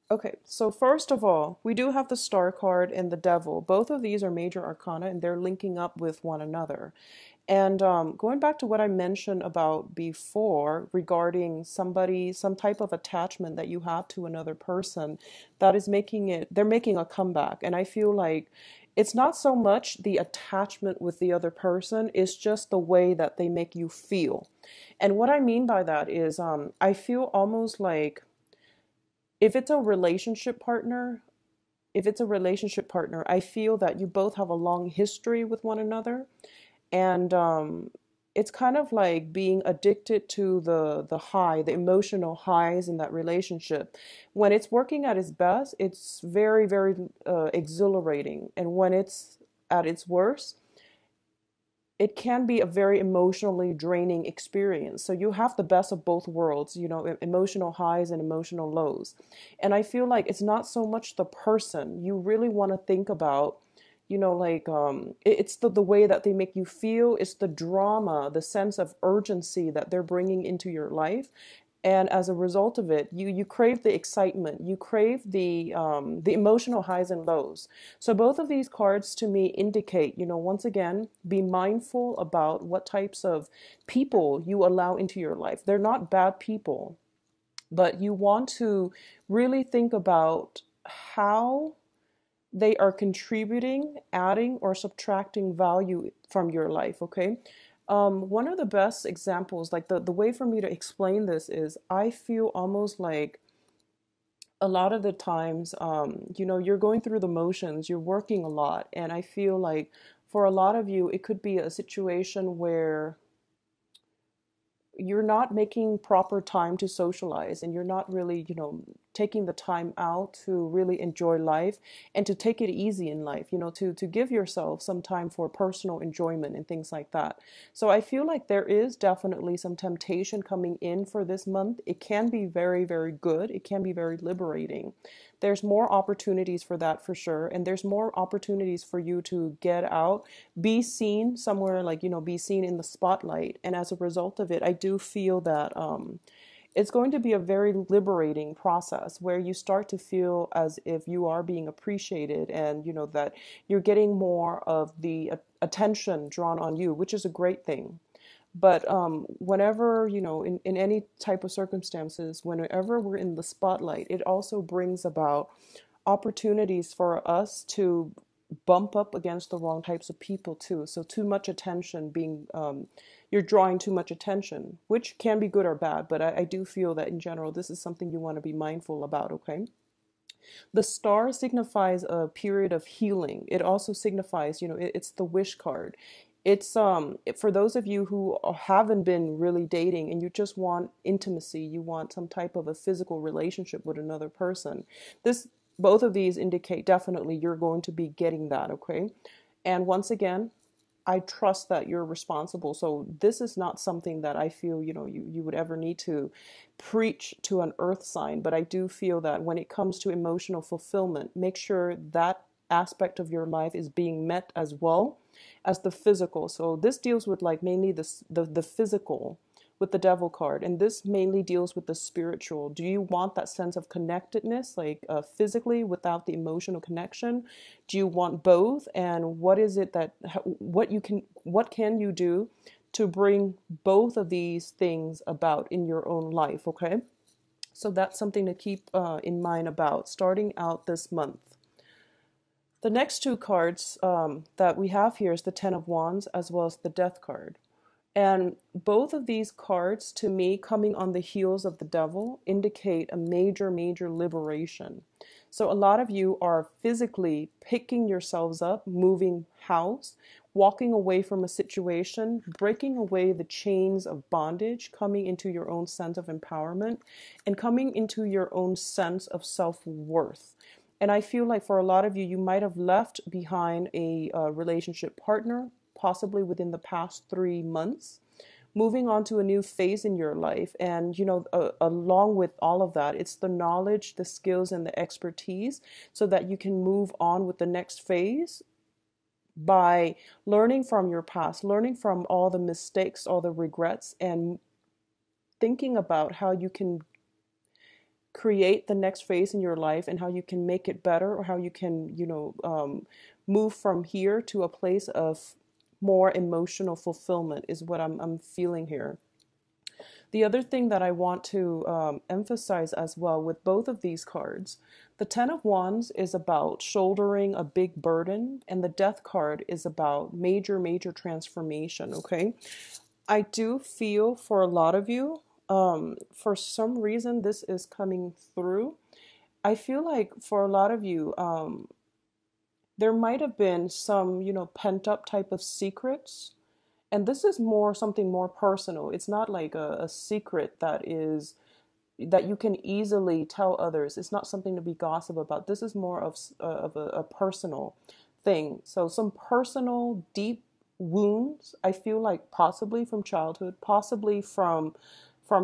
Okay, so first of all, we do have the Star card and the Devil. Both of these are major arcana and they're linking up with one another. And going back to what I mentioned about before regarding somebody, some type of attachment that you have to another person that is making it, they're making a comeback. And I feel like it's not so much the attachment with the other person, it's just the way that they make you feel. And what I mean by that is I feel almost like if it's a relationship partner, I feel that you both have a long history with one another, and it's kind of like being addicted to the emotional highs in that relationship. When it's working at its best, it's very exhilarating, and when it's at its worst, it can be a very emotionally draining experience. So you have the best of both worlds, emotional highs and emotional lows. And I feel like it's not so much the person. You really want to think about, like it's the way that they make you feel, it's the drama, the sense of urgency that they're bringing into your life. And as a result of it, you crave the excitement, you crave the emotional highs and lows. So both of these cards to me indicate, once again, be mindful about what types of people you allow into your life. They're not bad people, but you want to really think about how they are contributing, adding, or subtracting value from your life, okay? One of the best examples, like the way for me to explain this is I feel almost like a lot of the times, you're going through the motions, you're working a lot. And I feel like for a lot of you, it could be a situation where you're not making proper time to socialize and you're not really, taking the time out to really enjoy life and to take it easy in life, to give yourself some time for personal enjoyment and things like that. So I feel like there is definitely some temptation coming in for this month. It can be very good. It can be very liberating. There's more opportunities for that for sure. And there's more opportunities for you to get out, be seen somewhere, like, be seen in the spotlight. And as a result of it, I do feel that it's going to be a very liberating process where you start to feel as if you are being appreciated, and that you're getting more of the attention drawn on you, which is a great thing. But whenever, in any type of circumstances, whenever we're in the spotlight, it also brings about opportunities for us to bump up against the wrong types of people too. So too much attention being, you're drawing too much attention, which can be good or bad. But I do feel that in general, this is something you want to be mindful about, okay? The star signifies a period of healing. It also signifies, it's the wish card. It's for those of you who haven't been really dating and you just want intimacy, you want some type of a physical relationship with another person. This Both of these indicate definitely you're going to be getting that, okay? And once again, I trust that you're responsible. So this is not something that I feel, you would ever need to preach to an earth sign. But I do feel that when it comes to emotional fulfillment, make sure that aspect of your life is being met as well as the physical. So this deals with like mainly the physical with the devil card, and this mainly deals with the spiritual. Do you want that sense of connectedness, like physically without the emotional connection? Do you want both? And what is it that what can you do to bring both of these things about in your own life? Okay, so that's something to keep in mind about starting out this month. The next two cards that we have here is the Ten of Wands as well as the Death card. And both of these cards, to me, coming on the heels of the devil, indicate a major liberation. So a lot of you are physically picking yourselves up, moving house, walking away from a situation, breaking away the chains of bondage, coming into your own sense of empowerment, and coming into your own sense of self-worth. And I feel like for a lot of you, you might have left behind a relationship partner, possibly within the past 3 months, moving on to a new phase in your life. And, along with all of that, it's the knowledge, the skills, and the expertise so that you can move on with the next phase by learning from your past, learning from all the mistakes, all the regrets, and thinking about how you can create the next phase in your life and how you can make it better, or how you can, move from here to a place of more emotional fulfillment is what I'm feeling here. The other thing that I want to emphasize as well with both of these cards, the Ten of Wands is about shouldering a big burden, and the Death card is about major, major transformation, okay? I do feel for a lot of you, for some reason, this is coming through. I feel like for a lot of you, there might have been some, pent up type of secrets. And this is more something more personal. It's not like a secret that you can easily tell others. It's not something to be gossip about. This is more of a personal thing. So some personal deep wounds, I feel like possibly from childhood, possibly from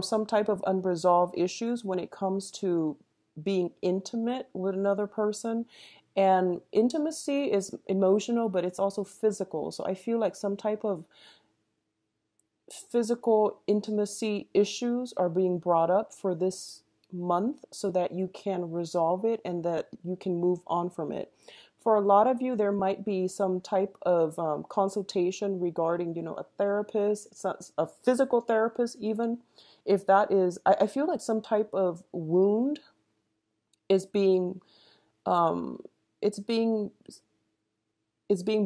some type of unresolved issues when it comes to being intimate with another person. And intimacy is emotional, but it's also physical. So I feel like some type of physical intimacy issues are being brought up for this month so that you can resolve it and that you can move on from it. For a lot of you, there might be some type of consultation regarding, a therapist, a physical therapist, even if that is, I feel like some type of wound is being, it's being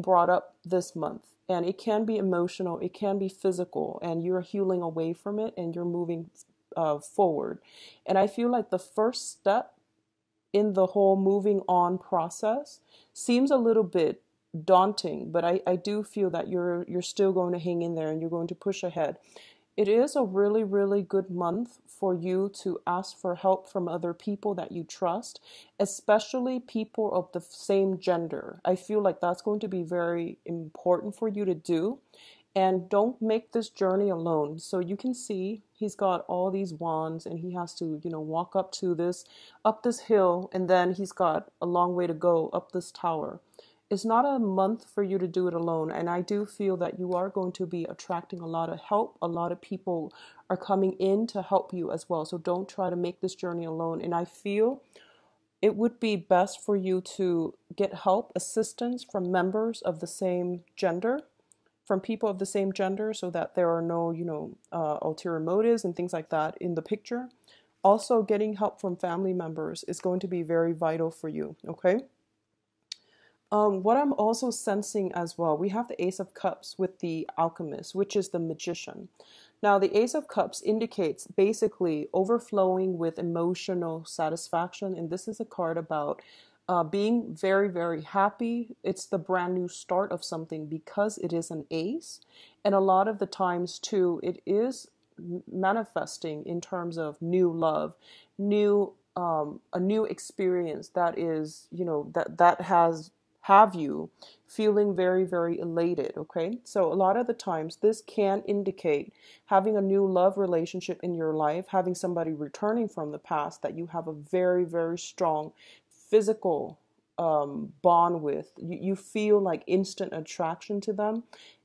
brought up this month, and it can be emotional, it can be physical, and you're healing away from it and you're moving forward. And I feel like the first step in the whole moving on process seems a little bit daunting, but I do feel that you're still going to hang in there and you're going to push ahead. It is a really, really good month for you to ask for help from other people that you trust, especially people of the same gender. I feel like that's going to be very important for you to do. And don't make this journey alone. So you can see he's got all these wands and he has to, walk up this hill, and then he's got a long way to go up this tower. It's not a month for you to do it alone. And I do feel that you are going to be attracting a lot of help. A lot of people are coming in to help you as well. So don't try to make this journey alone. And I feel it would be best for you to get help, assistance from members of the same gender, from people of the same gender, so that there are no, ulterior motives and things like that in the picture. Also, getting help from family members is going to be very vital for you, okay? What I'm also sensing as well, we have the Ace of Cups with the Alchemist, which is the Magician. Now, the Ace of Cups indicates basically overflowing with emotional satisfaction, and this is a card about being very, very happy. It's the brand new start of something because it is an ace. And a lot of the times, too, it is manifesting in terms of new love, a new experience that is, that has have you feeling very, very elated, okay? So a lot of the times this can indicate having a new love relationship in your life, having somebody returning from the past that you have a very, very strong physical bond with. You feel like instant attraction to them,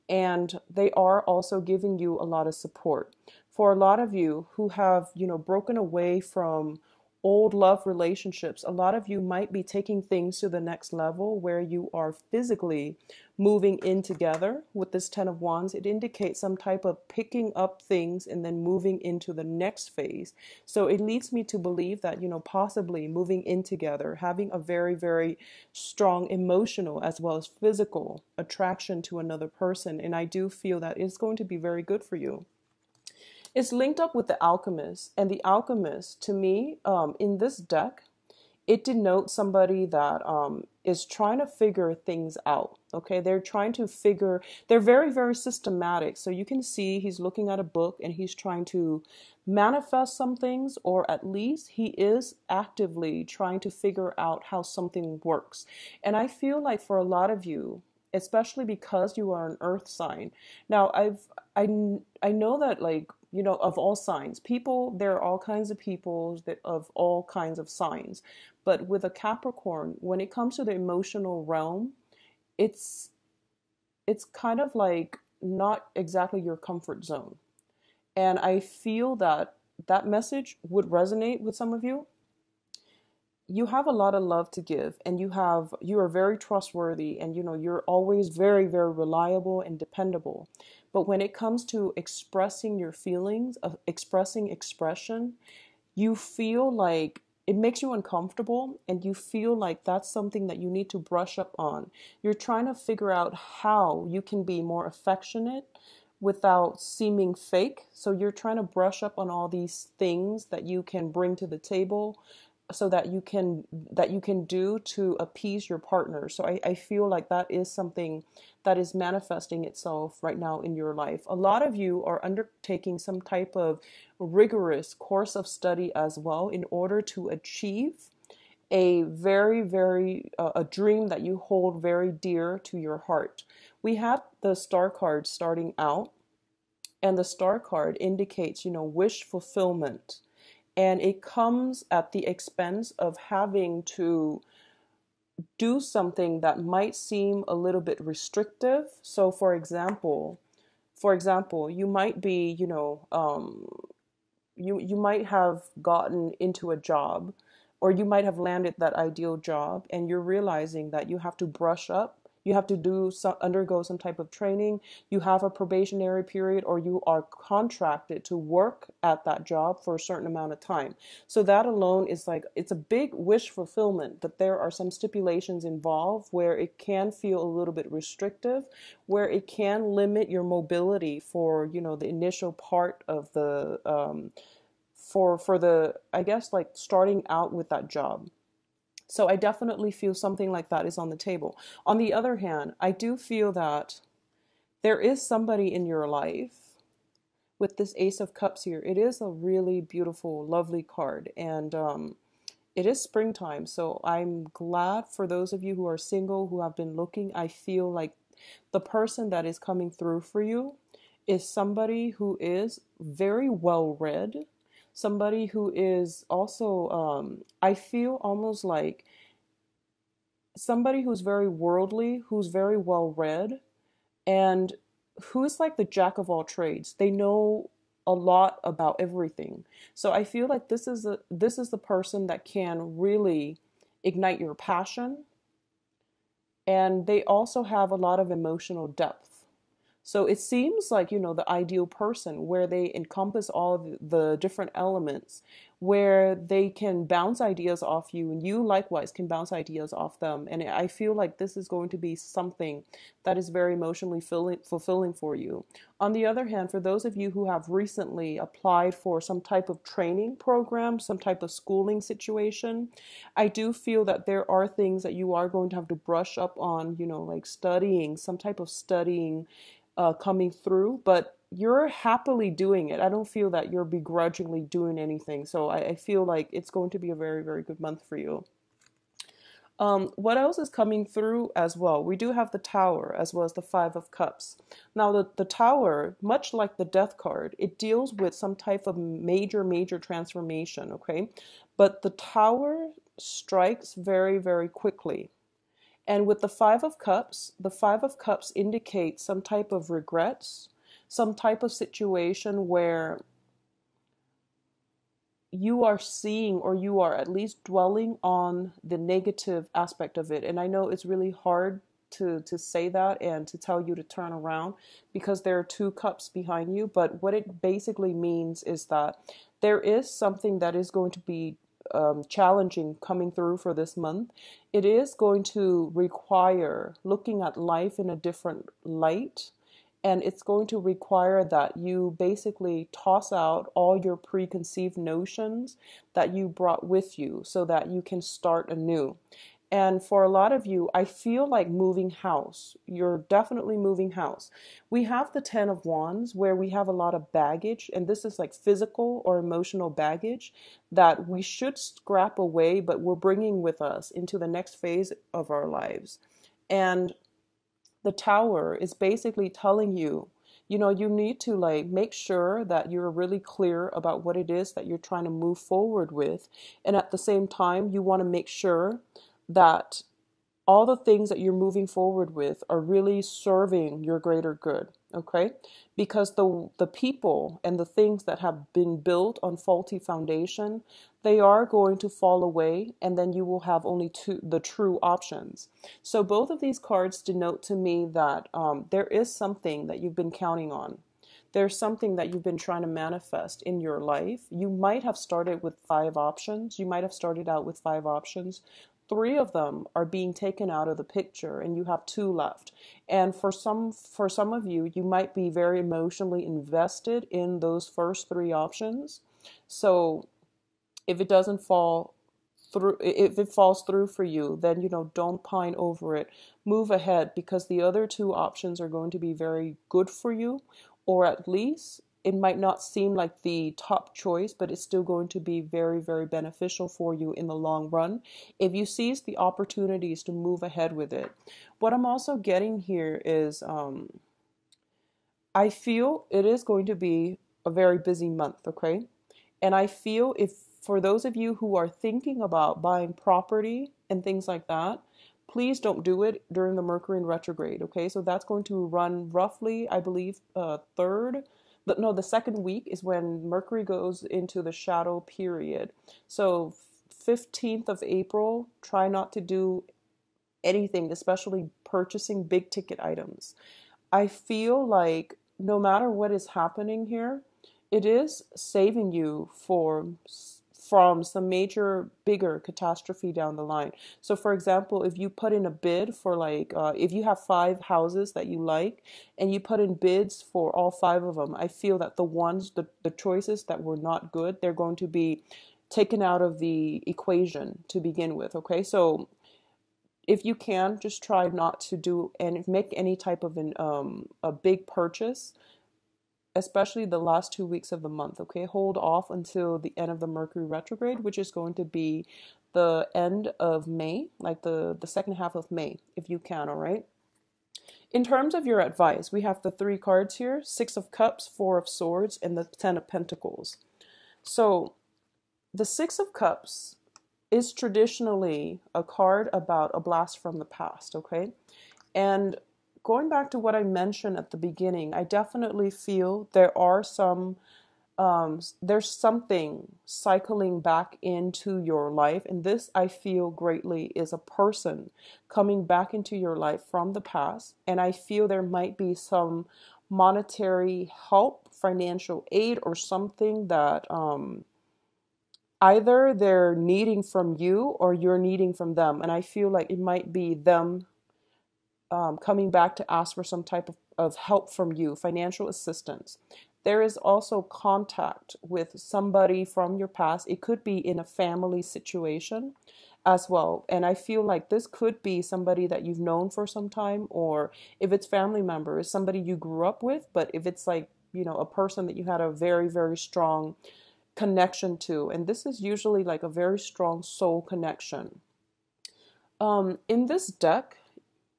and they are also giving you a lot of support. For a lot of you who have, broken away from old love relationships, a lot of you might be taking things to the next level where you are physically moving in together with this Ten of Wands. It indicates some type of picking up things and then moving into the next phase. So it leads me to believe that, possibly moving in together, having a very, very strong emotional as well as physical attraction to another person. And I do feel that it's going to be very good for you. It's linked up with the Alchemist, and the Alchemist, to me, in this deck, it denotes somebody that is trying to figure things out, okay? They're very, very systematic. So you can see he's looking at a book and he's trying to manifest some things, or at least he is actively trying to figure out how something works. And I feel like for a lot of you, especially because you are an earth sign. Now, I know that, like, of all signs, there are all kinds of people of all kinds of signs. But with a Capricorn, when it comes to the emotional realm, it's kind of like not exactly your comfort zone. And I feel that that message would resonate with some of you. you have a lot of love to give, and you are very trustworthy, and you're always very, very reliable and dependable. But when it comes to expressing your feelings, expressing expression, you feel like it makes you uncomfortable, and you feel like that's something that you need to brush up on. You're trying to figure out how you can be more affectionate without seeming fake. So you're trying to brush up on all these things that you can bring to the table, so that you can do to appease your partner. So I feel like that is something that is manifesting itself right now in your life. A lot of you are undertaking some type of rigorous course of study as well, in order to achieve a very, very a dream that you hold very dear to your heart. We have the star card starting out, and the star card indicates, wish fulfillment. And it comes at the expense of having to do something that might seem a little bit restrictive. So for example, you might be, you might have gotten into a job, or you might have landed that ideal job, and you're realizing that you have to brush up, you have to undergo some type of training, you have a probationary period, or you are contracted to work at that job for a certain amount of time. So that alone is like, it's a big wish fulfillment, but there are some stipulations involved where it can feel a little bit restrictive, where it can limit your mobility for, the initial part of the for the, I guess, like starting out with that job. So I definitely feel something like that is on the table. On the other hand, I do feel that there is somebody in your life with this Ace of Cups here. It is a really beautiful, lovely card, and it is springtime. So I'm glad for those of you who are single, who have been looking. I feel like the person that is coming through for you is somebody who is very well read, somebody who is also, I feel almost like somebody who's very worldly, who's very well read, and who's like the jack of all trades. They know a lot about everything. So I feel like this is the person that can really ignite your passion, and they also have a lot of emotional depth. So it seems like, the ideal person, where they encompass all the different elements, where they can bounce ideas off you, and you likewise can bounce ideas off them. And I feel like this is going to be something that is very emotionally fulfilling for you. On the other hand, for those of you who have recently applied for some type of training program, some type of schooling situation, I do feel that there are things that you are going to have to brush up on, like studying, some type of studying coming through, but you're happily doing it. I don't feel that you're begrudgingly doing anything. So I feel like it's going to be a very, very good month for you. What else is coming through as well? We do have the Tower as well as the Five of Cups. Now, the Tower, much like the Death card, it deals with some type of major, major transformation, okay? But the Tower strikes very, very quickly. And with the Five of Cups indicates some type of regrets, some type of situation where you are seeing, or you are at least dwelling on the negative aspect of it. And I know it's really hard to say that and to tell you to turn around, because there are two cups behind you. But what it basically means is that there is something that is going to be challenging coming through for this month. It is going to require looking at life in a different light, and it's going to require that you basically toss out all your preconceived notions that you brought with you, so that you can start anew. And for a lot of you, I feel like moving house. You're definitely moving house. We have the Ten of Wands, where we have a lot of baggage, and this is like physical or emotional baggage that we should scrap away, but we're bringing with us into the next phase of our lives. And the Tower is basically telling you, you need to like make sure that you're really clear about what it is that you're trying to move forward with. And at the same time, you want to make sure that all the things that you're moving forward with are really serving your greater good. okay? Because the people and the things that have been built on faulty foundation, they are going to fall away, and then you will have only the true options. So both of these cards denote to me that there is something that you've been counting on. There's something that you've been trying to manifest in your life. You might have started with 5 options. You might have started out with 5 options. 3 of them are being taken out of the picture, and you have 2 left. And for some of you, you might be very emotionally invested in those first 3 options. So if it doesn't fall through, if it falls through for you, then don't pine over it. Move ahead, because the other 2 options are going to be very good for you, or at least it might not seem like the top choice, but it's still going to be very, very beneficial for you in the long run if you seize the opportunities to move ahead with it. What I'm also getting here is I feel it is going to be a very busy month, okay? And I feel, if for those of you who are thinking about buying property and things like that, please don't do it during the Mercury in retrograde, okay? So that's going to run roughly, I believe, the second week is when Mercury goes into the shadow period. So 15th of April, try not to do anything, especially purchasing big ticket items. I feel like no matter what is happening here, it is saving you from some major bigger catastrophe down the line. So for example, if you put in a bid for if you have 5 houses that you like and you put in bids for all 5 of them, I feel that the choices that were not good, they're going to be taken out of the equation to begin with. Okay, so if you can, just try not to do and make any type of a big purchase, especially the last 2 weeks of the month. Okay, hold off until the end of the Mercury retrograde, which is going to be the end of May, like the second half of May, if you can. All right. In terms of your advice, we have the 3 cards here: 6 of Cups, 4 of Swords, and the 10 of Pentacles. So the 6 of Cups is traditionally a card about a blast from the past, okay? And going back to what I mentioned at the beginning, I definitely feel there's something cycling back into your life. And this, I feel greatly, is a person coming back into your life from the past. And I feel there might be some monetary help, financial aid, or something that either they're needing from you or you're needing from them. And I feel like it might be them coming back to ask for some type of help from you, financial assistance. There is also contact with somebody from your past. It could be in a family situation as well. And I feel like this could be somebody that you've known for some time, or if it's family members, somebody you grew up with. But if it's a person that you had a very, very strong connection to, and this is usually like a very strong soul connection. In this deck,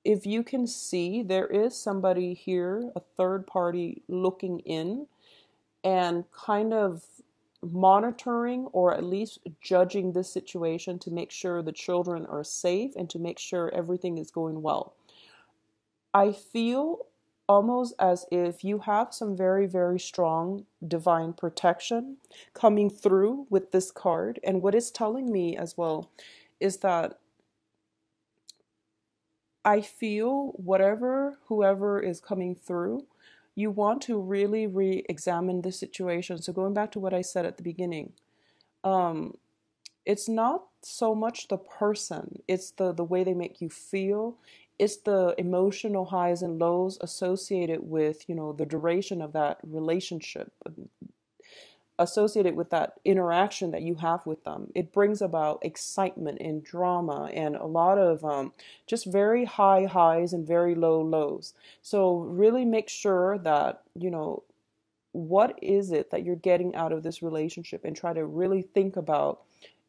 if you can see, there is somebody here, a third party, looking in and kind of monitoring or at least judging this situation to make sure the children are safe and to make sure everything is going well. I feel almost as if you have some very, very strong divine protection coming through with this card. And what it's telling me as well is that I feel whoever is coming through, you want to really re-examine the situation. So going back to what I said at the beginning, it's not so much the person, it's the way they make you feel. It's the emotional highs and lows associated with, the duration of that relationship, associated with that interaction that you have with them. It brings about excitement and drama and a lot of just very high highs and very low lows. So really make sure that, what is it that you're getting out of this relationship, and try to really think about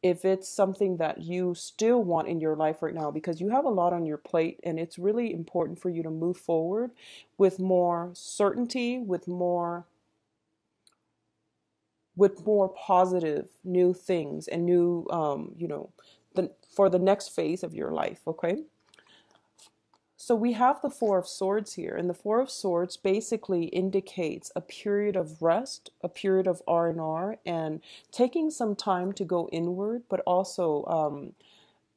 if it's something that you still want in your life right now, because you have a lot on your plate and it's really important for you to move forward with more certainty, with more positive new things and new for the next phase of your life. Okay, So we have the Four of Swords here, and the Four of Swords basically indicates a period of rest, a period of R&R, and taking some time to go inward, but also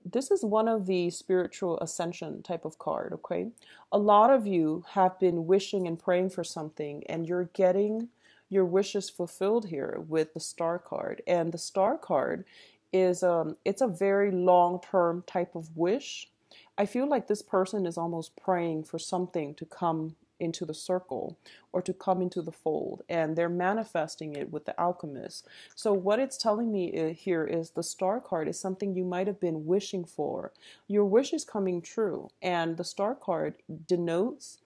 this is one of the spiritual ascension type of card, okay? A lot of you have been wishing and praying for something, and you're getting your wishes fulfilled here with the Star card. And the Star card is it's a very long-term type of wish. I feel like this person is almost praying for something to come into the circle or to come into the fold, and they're manifesting it with the alchemist. So what it's telling me here is the Star card is something you might have been wishing for. Your wish is coming true, and the Star card denotes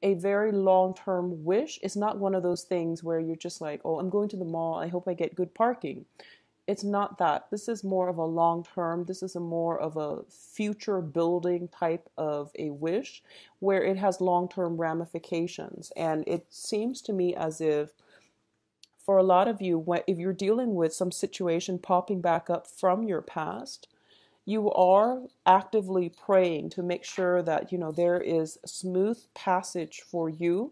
a very long-term wish. It's not one of those things where you're just like, oh, I'm going to the mall, I hope I get good parking. It's not that. This is more of a long term. This is a more of a future building type of a wish where it has long term ramifications. And it seems to me as if for a lot of you, if you're dealing with some situation popping back up from your past, you are actively praying to make sure that, there is smooth passage for you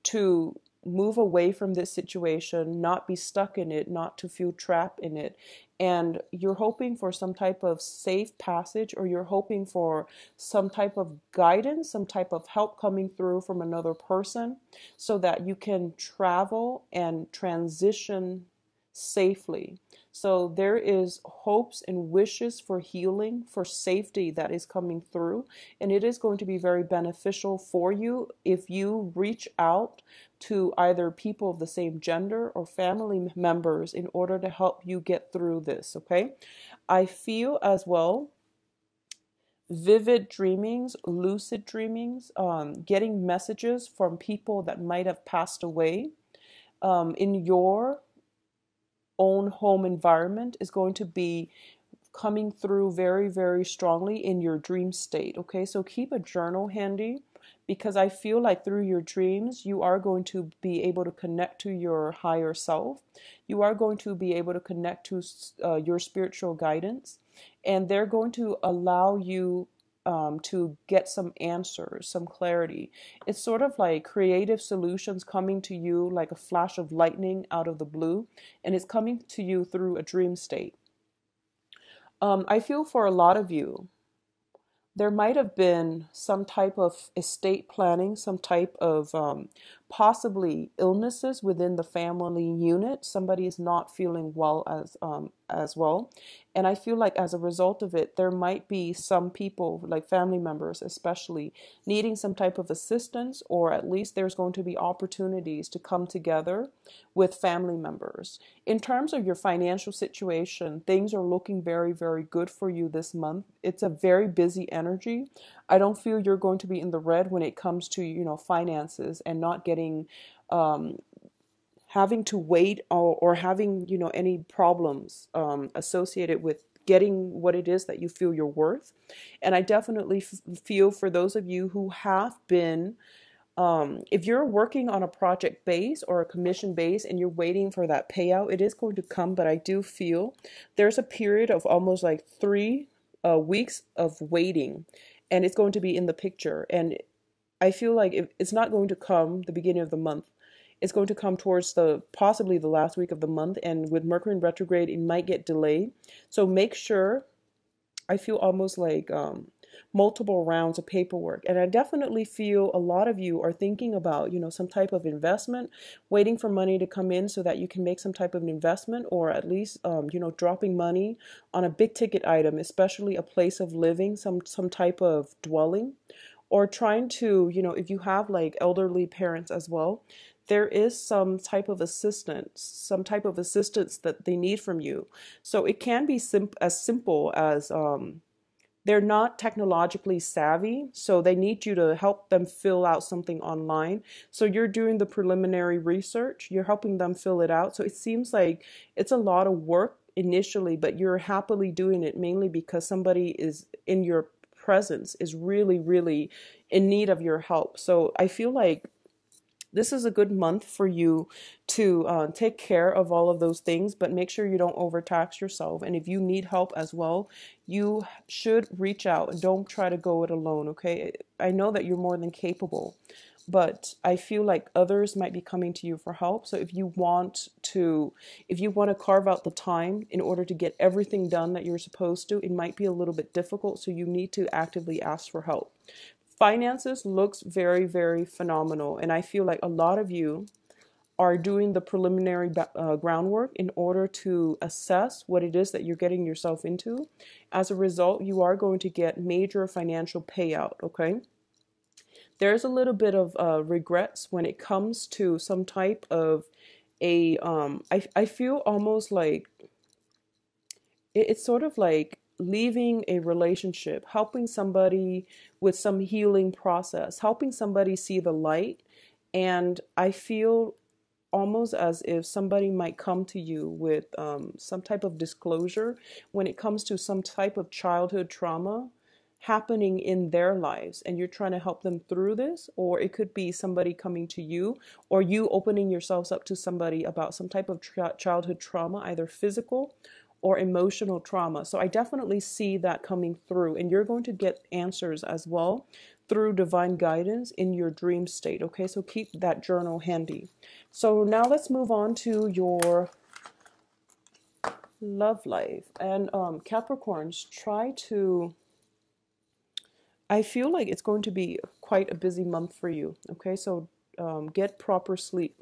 to move away from this situation, not be stuck in it, not to feel trapped in it. And you're hoping for some type of safe passage, or you're hoping for some type of guidance, some type of help coming through from another person so that you can travel and transition safely. So there is hopes and wishes for healing, for safety that is coming through, and it is going to be very beneficial for you if you reach out to either people of the same gender or family members in order to help you get through this, okay? I feel as well vivid dreamings, lucid dreamings, getting messages from people that might have passed away in your own home environment is going to be coming through very, very strongly in your dream state. Okay, so keep a journal handy, because I feel like through your dreams, you are going to be able to connect to your higher self. You are going to be able to connect to your spiritual guidance, and they're going to allow you to get some answers, some clarity. It's sort of like creative solutions coming to you like a flash of lightning out of the blue, and it's coming to you through a dream state. I feel for a lot of you, there might have been some type of estate planning, some type of possibly illnesses within the family unit. Somebody is not feeling well as well. And I feel like as a result of it, there might be some people, like family members especially, needing some type of assistance, or at least there's going to be opportunities to come together with family members. In terms of your financial situation, things are looking very, very good for you this month. It's a very busy energy. I don't feel you're going to be in the red when it comes to, finances and not getting having to wait or having any problems associated with getting what it is that you feel you're worth. And I definitely feel for those of you who have been if you're working on a project base or a commission base and you're waiting for that payout, it is going to come. But I do feel there's a period of almost like 3 weeks of waiting, and it's going to be in the picture. And I feel like it's not going to come the beginning of the month. It's going to come towards possibly the last week of the month, and with Mercury in retrograde, it might get delayed. So make sure, I feel almost like multiple rounds of paperwork. And I definitely feel a lot of you are thinking about, some type of investment, waiting for money to come in so that you can make some type of investment, or at least, dropping money on a big ticket item, especially a place of living, some type of dwelling, or trying to, if you have like elderly parents as well, there is some type of assistance that they need from you. So it can be as simple as they're not technologically savvy, so they need you to help them fill out something online. So you're doing the preliminary research, you're helping them fill it out. So it seems like it's a lot of work initially, but you're happily doing it mainly because somebody is in your presence is really, really in need of your help. So I feel like This is a good month for you to take care of all of those things, but make sure you don't overtax yourself. And if you need help as well, you should reach out. Don't try to go it alone, okay? I know that you're more than capable, but I feel like others might be coming to you for help. So if you want to carve out the time in order to get everything done that you're supposed to, it might be a little bit difficult. So you need to actively ask for help. Finances looks very, very phenomenal. And I feel like a lot of you are doing the preliminary groundwork in order to assess what it is that you're getting yourself into. As a result, you are going to get major financial payout, okay? There's a little bit of regrets when it comes to some type of I feel almost like it's sort of like leaving a relationship, helping somebody with some healing process, helping somebody see the light. And I feel almost as if somebody might come to you with some type of disclosure when it comes to some type of childhood trauma happening in their lives, and you're trying to help them through this. Or it could be somebody coming to you, or you opening yourselves up to somebody about some type of childhood trauma, either physical or emotional trauma. So I definitely see that coming through, and you're going to get answers as well through divine guidance in your dream state. Okay, so keep that journal handy. So now let's move on to your love life. And Capricorns, I feel like it's going to be quite a busy month for you. Okay, so get proper sleep.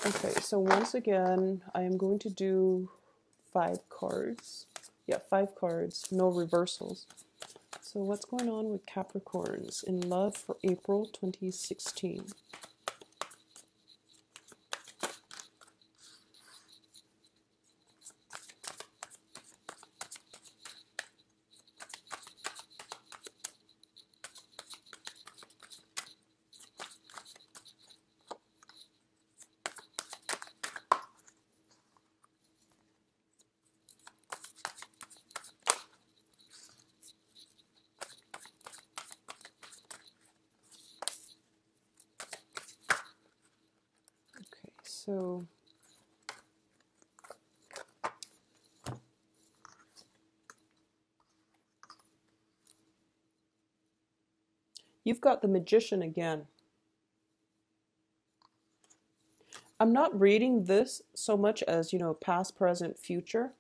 Okay, so once again, I am going to do 5 cards. Yeah, 5 cards, no reversals. So what's going on with Capricorns in love for April 2016? Okay, so you've got the Magician again. I'm not reading this so much as, past, present, future.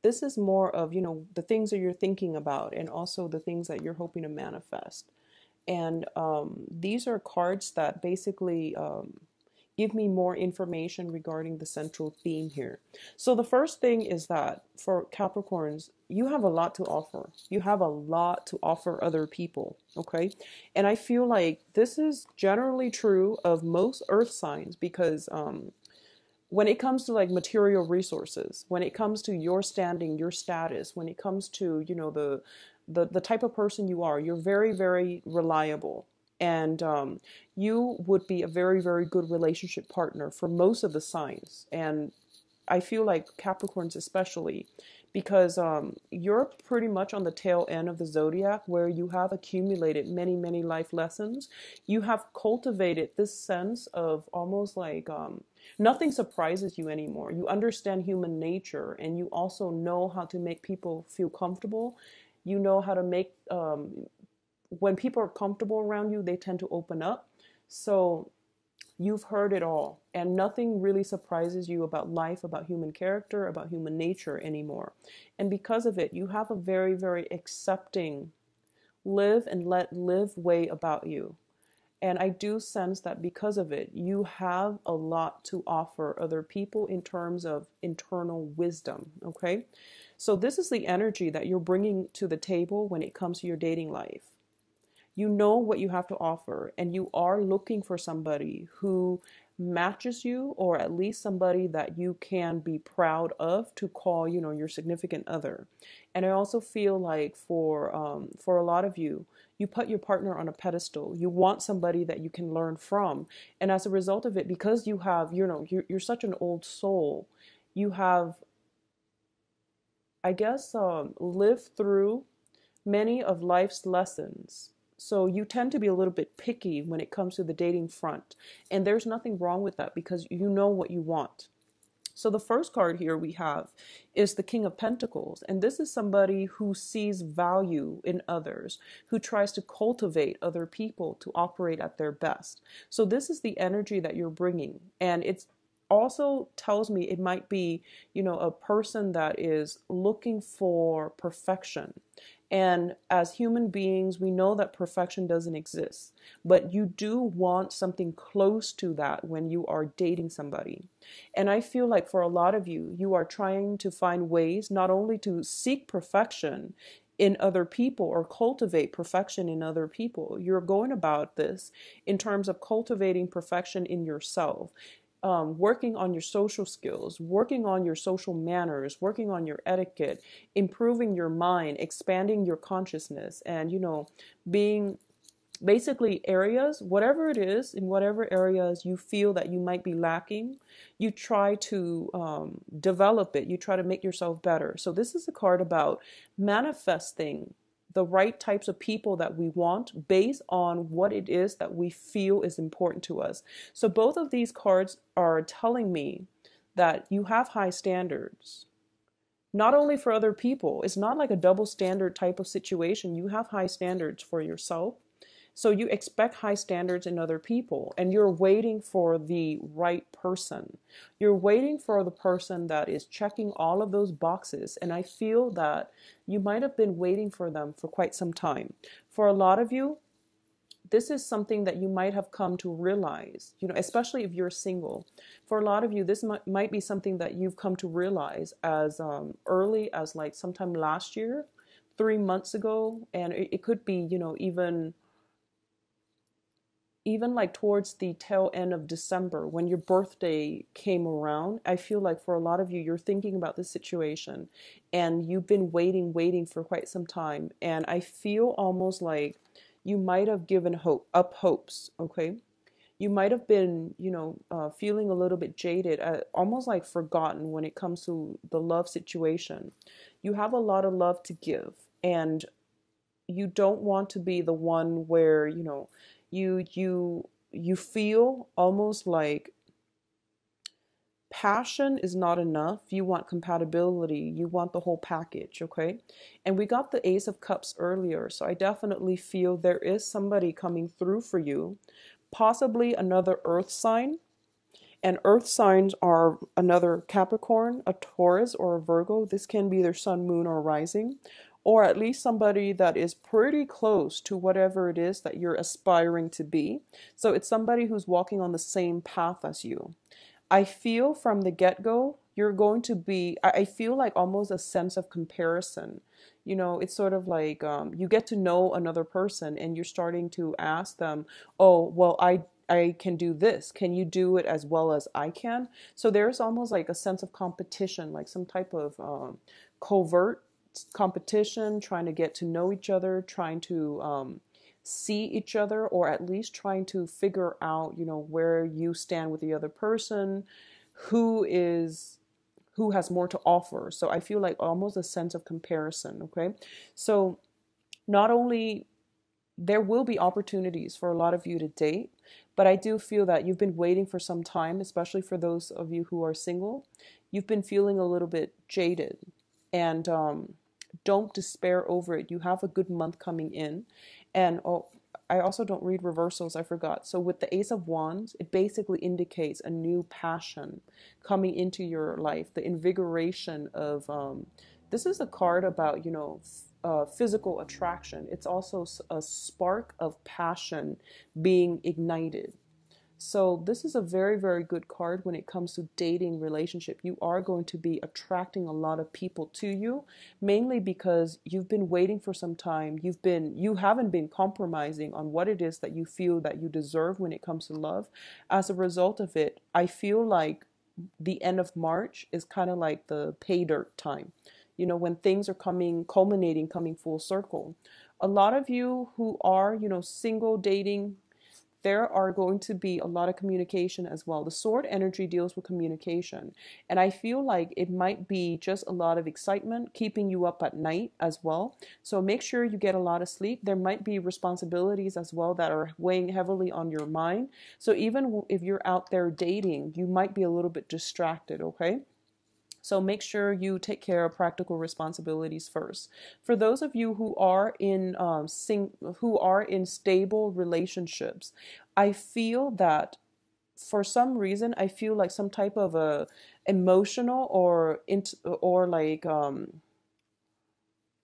This is more of, the things that you're thinking about, and also the things that you're hoping to manifest. And these are cards that basically give me more information regarding the central theme here. So the first thing is that for Capricorns, you have a lot to offer. You have a lot to offer other people, okay? And I feel like this is generally true of most earth signs, because when it comes to like material resources, when it comes to your standing, your status, when it comes to, the type of person you are, you're very, very reliable. And you would be a very, very good relationship partner for most of the signs. And I feel like Capricorns especially, because you're pretty much on the tail end of the zodiac, where you have accumulated many, many life lessons. You have cultivated this sense of almost like nothing surprises you anymore. You understand human nature, and you also know how to make people feel comfortable. You know how to make when people are comfortable around you, they tend to open up. So you've heard it all, and nothing really surprises you about life, about human character, about human nature anymore. And because of it, you have a very, very accepting, live and let live way about you. And I do sense that because of it, you have a lot to offer other people in terms of internal wisdom, okay? So this is the energy that you're bringing to the table when it comes to your dating life. You know what you have to offer, and you are looking for somebody who matches you, or at least somebody that you can be proud of to call, your significant other. And I also feel like for a lot of you, you put your partner on a pedestal. You want somebody that you can learn from, and as a result of it, because you have, you're such an old soul, you have, I guess, lived through many of life's lessons So you tend to be a little bit picky when it comes to the dating front. And there's nothing wrong with that because you know what you want. So the first card here we have is the King of Pentacles. And this is somebody who sees value in others, who tries to cultivate other people to operate at their best. So this is the energy that you're bringing. And it's also tells me it might be, a person that is looking for perfection. And as human beings, we know that perfection doesn't exist, but you do want something close to that when you are dating somebody. And I feel like for a lot of you, you are trying to find ways not only to seek perfection in other people or cultivate perfection in other people, you're going about this in terms of cultivating perfection in yourself. Working on your social skills, working on your social manners, working on your etiquette, improving your mind, expanding your consciousness, and, being basically areas, whatever it is, in whatever areas you feel that you might be lacking, you try to develop it, you try to make yourself better. So this is a card about manifesting the right types of people that we want based on what it is that we feel is important to us. So both of these cards are telling me that you have high standards, not only for other people. It's not like a double standard type of situation. You have high standards for yourself. So you expect high standards in other people, and you're waiting for the right person. You're waiting for the person that is checking all of those boxes. And I feel that you might have been waiting for them for quite some time. For a lot of you, this is something that you might have come to realize, especially if you're single. For a lot of you, this might be something that you've come to realize as early as like sometime last year, 3 months ago. And it could be, even like towards the tail end of December when your birthday came around. I feel like for a lot of you, you're thinking about this situation and you've been waiting for quite some time. And I feel almost like you might have given up hopes, okay? You might have been, feeling a little bit jaded, almost like forgotten when it comes to the love situation. You have a lot of love to give, and you don't want to be the one where, you feel almost like passion is not enough. You want compatibility. You want the whole package, okay? And we got the Ace of Cups earlier, so I definitely feel there is somebody coming through for you, possibly another earth sign. And earth signs are another Capricorn, a Taurus, or a Virgo. This can be their sun, moon, or rising, or at least somebody that is pretty close to whatever it is that you're aspiring to be. So it's somebody who's walking on the same path as you. I feel from the get-go, you're going to be, I feel like almost a sense of comparison. It's sort of like you get to know another person and you're starting to ask them, oh, well, I can do this. Can you do it as well as I can? So there's almost like a sense of competition, like some type of covert competition, trying to get to know each other, trying to see each other, or at least trying to figure out, where you stand with the other person, who has more to offer. So I feel like almost a sense of comparison, okay? So not only there will be opportunities for a lot of you to date, but I do feel that you've been waiting for some time, especially for those of you who are single. You've been feeling a little bit jaded, and don't despair over it. You have a good month coming in. And I also don't read reversals, I forgot. So with the Ace of Wands, it basically indicates a new passion coming into your life, the invigoration of, this is a card about, physical attraction. It's also a spark of passion being ignited. So this is a very, very good card when it comes to dating relationship. You are going to be attracting a lot of people to you, mainly because you've been waiting for some time. You haven't been compromising on what it is that you feel that you deserve when it comes to love. As a result of it, I feel like the end of March is kind of like the pay dirt time. When things are culminating, coming full circle. A lot of you who are, single, dating, there are going to be a lot of communication as well. The sword energy deals with communication. And I feel like it might be just a lot of excitement keeping you up at night as well. So make sure you get a lot of sleep. There might be responsibilities as well that are weighing heavily on your mind. So even if you're out there dating, you might be a little bit distracted, okay? So make sure you take care of practical responsibilities first. For those of you who are in stable relationships, I feel that for some reason I feel like some type of a emotional or like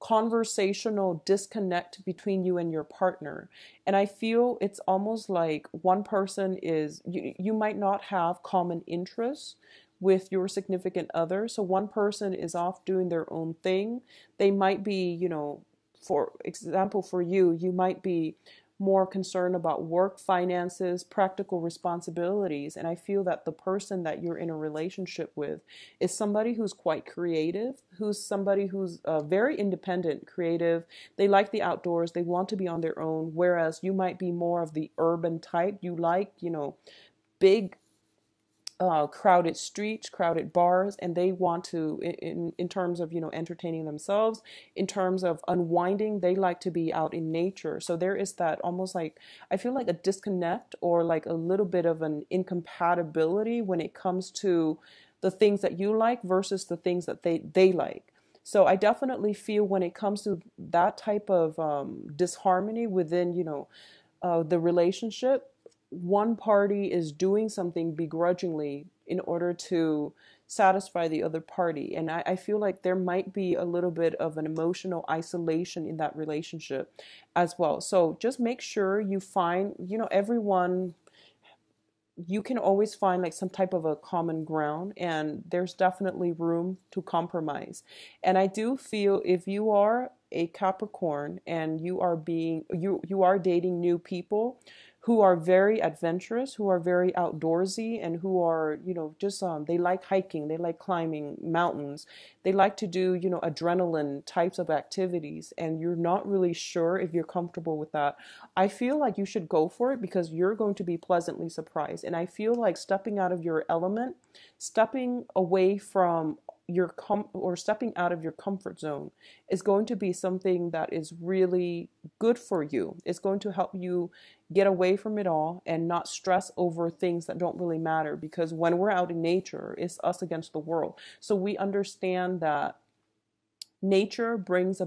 conversational disconnect between you and your partner. And I feel it's almost like one person you might not have common interests with your significant other. So one person is off doing their own thing. They might be, for example, for you, you might be more concerned about work, finances, practical responsibilities. And I feel that the person that you're in a relationship with is somebody who's quite creative, who's somebody who's very independent, creative. They like the outdoors. They want to be on their own. Whereas you might be more of the urban type. You like, big crowded streets, crowded bars, and they want to, in terms of entertaining themselves, in terms of unwinding, they like to be out in nature. So there is that almost like, I feel like a disconnect or like a little bit of an incompatibility when it comes to the things that you like versus the things that they like. So I definitely feel when it comes to that type of disharmony within the relationship, one party is doing something begrudgingly in order to satisfy the other party. And I feel like there might be a little bit of an emotional isolation in that relationship as well. So just make sure you find, everyone, you can always find like some type of a common ground, and there's definitely room to compromise. And I do feel if you are a Capricorn and you are dating new people who are very adventurous, who are very outdoorsy, and who are, just they like hiking, they like climbing mountains, they like to do, adrenaline types of activities, and you're not really sure if you're comfortable with that, I feel like you should go for it because you're going to be pleasantly surprised. And I feel like stepping out of your element, stepping away from or stepping out of your comfort zone is going to be something that is really good for you. It's going to help you get away from it all and not stress over things that don't really matter, because when we're out in nature, it's us against the world. So we understand that nature brings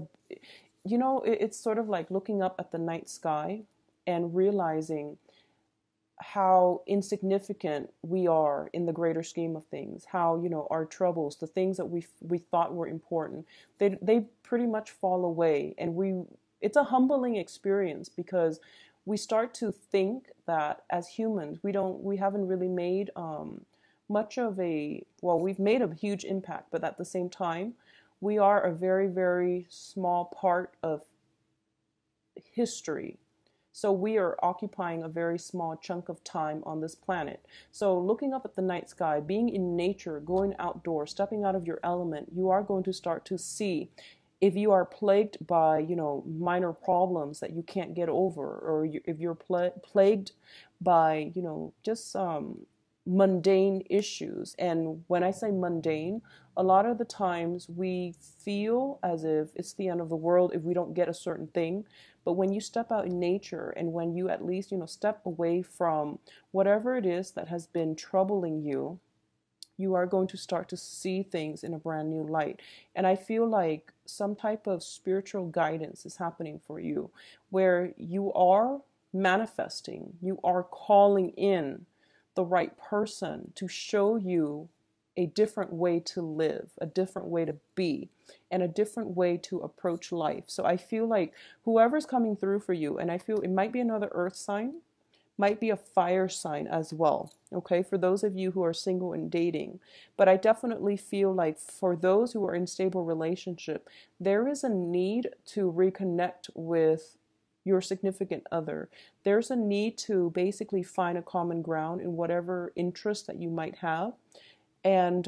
it's sort of like looking up at the night sky and realizing how insignificant we are in the greater scheme of things, how our troubles, the things that we thought were important, they pretty much fall away. And it's a humbling experience because we start to think that as humans we haven't really made much of we've made a huge impact, but at the same time we are a very, very small part of history. So we are occupying a very small chunk of time on this planet. So looking up at the night sky, being in nature, going outdoors, stepping out of your element, you are going to start to see if you are plagued by, minor problems that you can't get over, or if you're plagued by, just mundane issues. And when I say mundane, a lot of the times we feel as if it's the end of the world if we don't get a certain thing. But when you step out in nature and when you at least, step away from whatever it is that has been troubling you, you are going to start to see things in a brand new light. And I feel like some type of spiritual guidance is happening for you, where you are manifesting, you are calling in the right person to show you a different way to live, a different way to be, and a different way to approach life. So I feel like whoever's coming through for you, and I feel it might be another earth sign, might be a fire sign as well, okay, for those of you who are single and dating. But I definitely feel like for those who are in stable relationship, there is a need to reconnect with your significant other. There's a need to basically find a common ground in whatever interest that you might have. And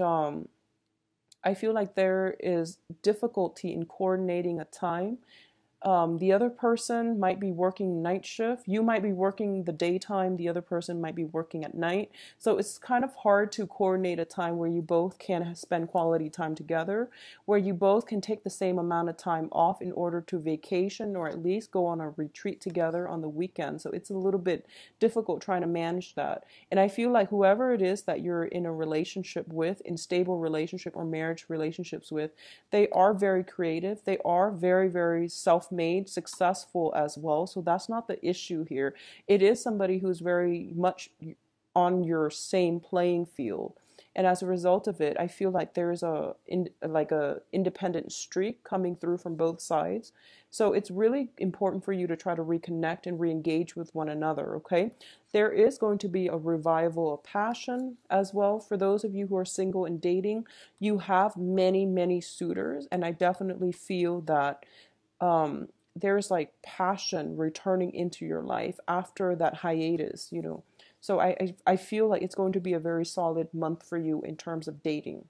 I feel like there is difficulty in coordinating a time The other person might be working night shift. You might be working the daytime. The other person might be working at night. So it's kind of hard to coordinate a time where you both can spend quality time together, where you both can take the same amount of time off in order to vacation or at least go on a retreat together on the weekend. So it's a little bit difficult trying to manage that. And I feel like whoever it is that you're in a relationship with, in stable relationship or marriage relationships with, they are very creative. They are very, very self-made, successful as well. So that's not the issue here. It is somebody who's very much on your same playing field. And as a result of it, I feel like there's like a independent streak coming through from both sides. So it's really important for you to try to reconnect and re-engage with one another, okay? There is going to be a revival of passion as well. For those of you who are single and dating, you have many, many suitors, and I definitely feel that there's like passion returning into your life after that hiatus, you know. So I feel like it's going to be a very solid month for you in terms of dating.